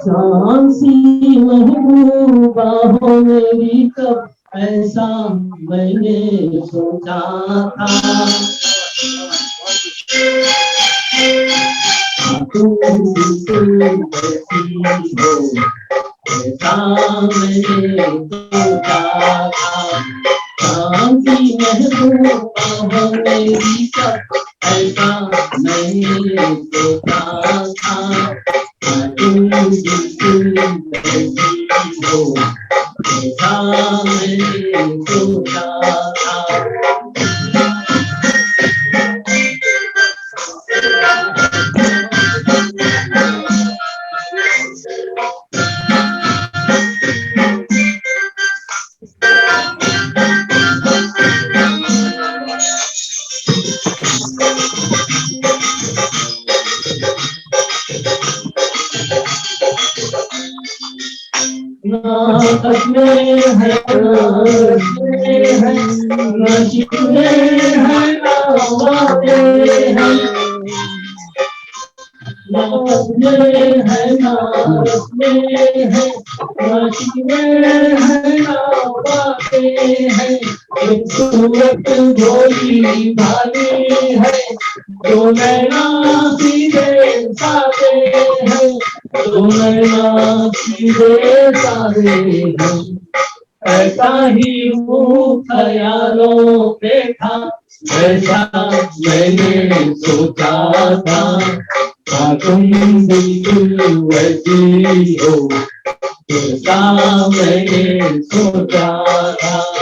झांसी महबूबा हो मेरी कब ऐसा मैंने सोचा था। तुम बिल्कुल ऐसी हो ऐसा मैंने सोचा था। झांसी महबूबा हो मेरी कब ऐसा मैंने सोचा था। तुम बिल्कुल ऐसी हो ऐसा मैंने सोचा था। नाटक में है नशीब में है वादे हैं। नाटक में है नारस में है नशीब में है वादे हैं। एक सूरत भोली भाली है जो नैना सीधे साधे हैं। जो नैना सीधे साधे हैं। ऐसा ही वो ख्यालों पे था ऐसा मैंने सोचा था। तुम बिल्कुल वैसी हो ऐसा मैंने सोचा था।